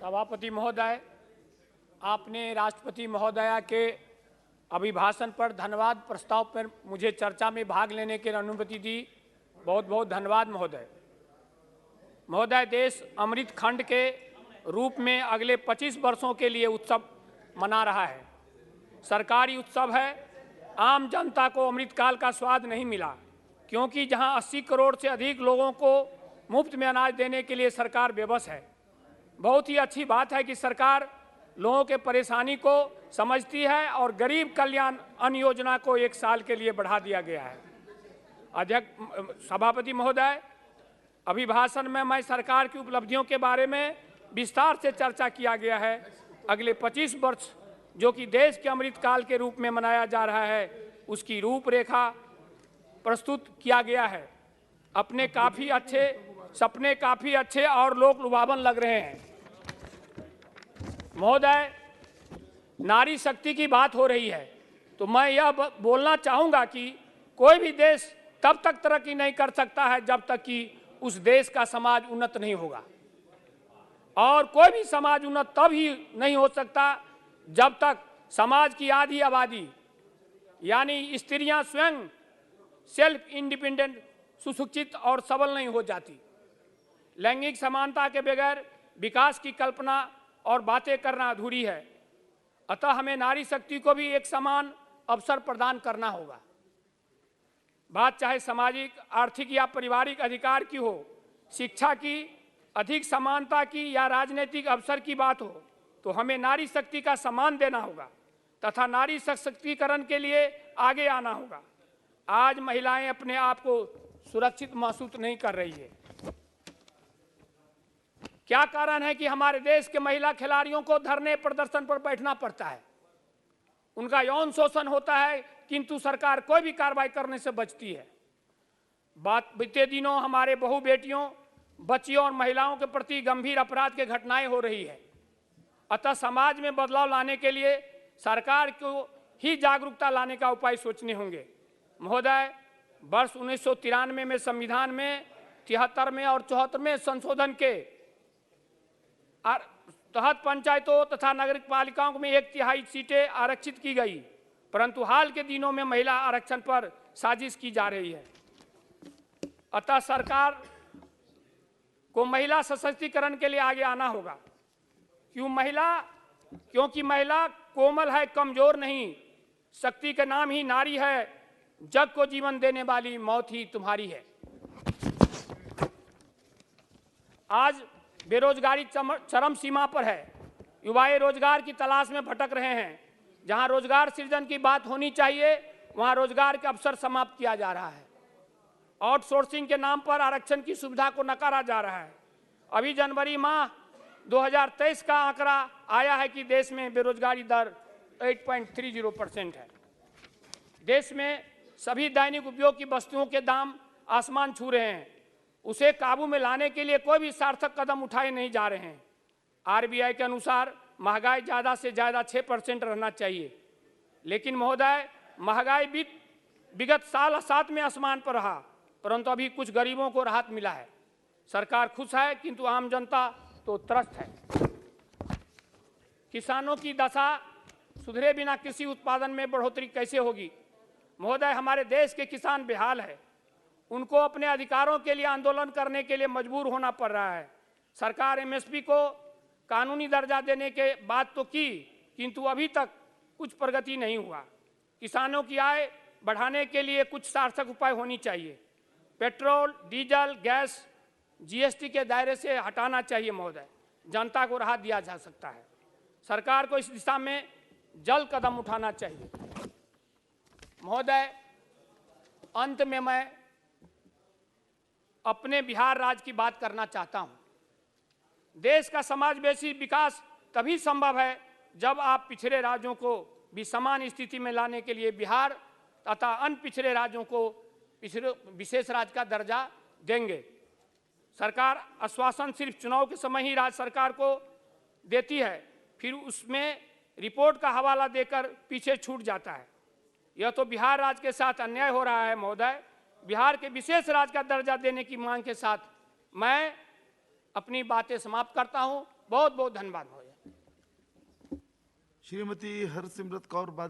सभापति महोदय, आपने राष्ट्रपति महोदया के अभिभाषण पर धन्यवाद प्रस्ताव पर मुझे चर्चा में भाग लेने की अनुमति दी। बहुत बहुत धन्यवाद महोदय। महोदय, देश अमृत खंड के रूप में अगले 25 वर्षों के लिए उत्सव मना रहा है। सरकारी उत्सव है। आम जनता को अमृतकाल का स्वाद नहीं मिला, क्योंकि जहां 80 करोड़ से अधिक लोगों को मुफ्त में अनाज देने के लिए सरकार बेबस है। बहुत ही अच्छी बात है कि सरकार लोगों के परेशानी को समझती है और गरीब कल्याण अन्न योजना को 1 साल के लिए बढ़ा दिया गया है। अध्यक्ष सभापति महोदय, अभिभाषण में मैं सरकार की उपलब्धियों के बारे में विस्तार से चर्चा किया गया है। अगले 25 वर्ष जो कि देश के अमृतकाल के रूप में मनाया जा रहा है, उसकी रूपरेखा प्रस्तुत किया गया है। अपने सपने काफ़ी अच्छे और लोक लुभावन लग रहे हैं। महोदय, नारी शक्ति की बात हो रही है, तो मैं यह बोलना चाहूँगा कि कोई भी देश तब तक तरक्की नहीं कर सकता है जब तक कि उस देश का समाज उन्नत नहीं होगा, और कोई भी समाज उन्नत तब ही नहीं हो सकता जब तक समाज की आधी आबादी यानी स्त्रियां स्वयं सेल्फ इंडिपेंडेंट, सुशिक्षित और सबल नहीं हो जाती। लैंगिक समानता के बगैर विकास की कल्पना और बातें करना अधूरी है। अतः हमें नारी शक्ति को भी एक समान अवसर प्रदान करना होगा। बात चाहे सामाजिक, आर्थिक या पारिवारिक अधिकार की हो, शिक्षा की, अधिक समानता की या राजनीतिक अवसर की बात हो, तो हमें नारी शक्ति का सम्मान देना होगा तथा नारी सशक्तिकरण के लिए आगे आना होगा। आज महिलाएं अपने आप को सुरक्षित महसूस नहीं कर रही है। क्या कारण है कि हमारे देश के महिला खिलाड़ियों को धरने प्रदर्शन पर बैठना पड़ता है? उनका यौन शोषण होता है, किंतु सरकार कोई भी कार्रवाई करने से बचती है। बीते दिनों हमारे बहु बेटियों, बच्चियों और महिलाओं के प्रति गंभीर अपराध की घटनाएं हो रही है। अतः समाज में बदलाव लाने के लिए सरकार को ही जागरूकता लाने का उपाय सोचने होंगे। महोदय, वर्ष 1993 में संविधान में 73वें और 74वें संशोधन के तहत पंचायतों तथा नगरिक पालिकाओं में 1/3 सीटें आरक्षित की गई, परंतु हाल के दिनों में महिला आरक्षण पर साजिश की जा रही है। अतः सरकार को महिला सशक्तिकरण के लिए आगे आना होगा। क्योंकि महिला कोमल है, कमजोर नहीं। शक्ति का नाम ही नारी है। जग को जीवन देने वाली मौत ही तुम्हारी है। आज बेरोजगारी चरम सीमा पर है। युवाएं रोजगार की तलाश में भटक रहे हैं। जहां रोजगार सृजन की बात होनी चाहिए, वहां रोजगार के अवसर समाप्त किया जा रहा है। आउटसोर्सिंग के नाम पर आरक्षण की सुविधा को नकारा जा रहा है। अभी जनवरी माह 2023 का आंकड़ा आया है कि देश में बेरोजगारी दर 8.30% है। देश में सभी दैनिक उपयोग की वस्तुओं के दाम आसमान छू रहे हैं। उसे काबू में लाने के लिए कोई भी सार्थक कदम उठाए नहीं जा रहे हैं। आरबीआई के अनुसार महंगाई ज़्यादा से ज़्यादा 6% रहना चाहिए, लेकिन महोदय, महंगाई विगत साल 7 में आसमान पर रहा, परंतु अभी कुछ गरीबों को राहत मिला है। सरकार खुश है, किंतु आम जनता तो त्रस्त है। किसानों की दशा सुधरे बिना कृषि उत्पादन में बढ़ोतरी कैसे होगी? महोदय, हमारे देश के किसान बेहाल है। उनको अपने अधिकारों के लिए आंदोलन करने के लिए मजबूर होना पड़ रहा है। सरकार एमएसपी को कानूनी दर्जा देने के बात तो की, किंतु अभी तक कुछ प्रगति नहीं हुआ। किसानों की आय बढ़ाने के लिए कुछ सार्थक उपाय होनी चाहिए। पेट्रोल, डीजल, गैस जीएसटी के दायरे से हटाना चाहिए। महोदय, जनता को राहत दिया जा सकता है। सरकार को इस दिशा में जल्द कदम उठाना चाहिए। महोदय, अंत में मैं अपने बिहार राज्य की बात करना चाहता हूं। देश का समावेशी विकास तभी संभव है जब आप पिछड़े राज्यों को भी समान स्थिति में लाने के लिए बिहार तथा अन्य पिछड़े राज्यों को विशेष राज्य का दर्जा देंगे। सरकार आश्वासन सिर्फ चुनाव के समय ही राज्य सरकार को देती है, फिर उसमें रिपोर्ट का हवाला देकर पीछे छूट जाता है। यह तो बिहार राज्य के साथ अन्याय हो रहा है। महोदय, बिहार के विशेष राज्य का दर्जा देने की मांग के साथ मैं अपनी बातें समाप्त करता हूं। बहुत बहुत धन्यवाद महोदय। श्रीमती हरसिमरत कौर बादल।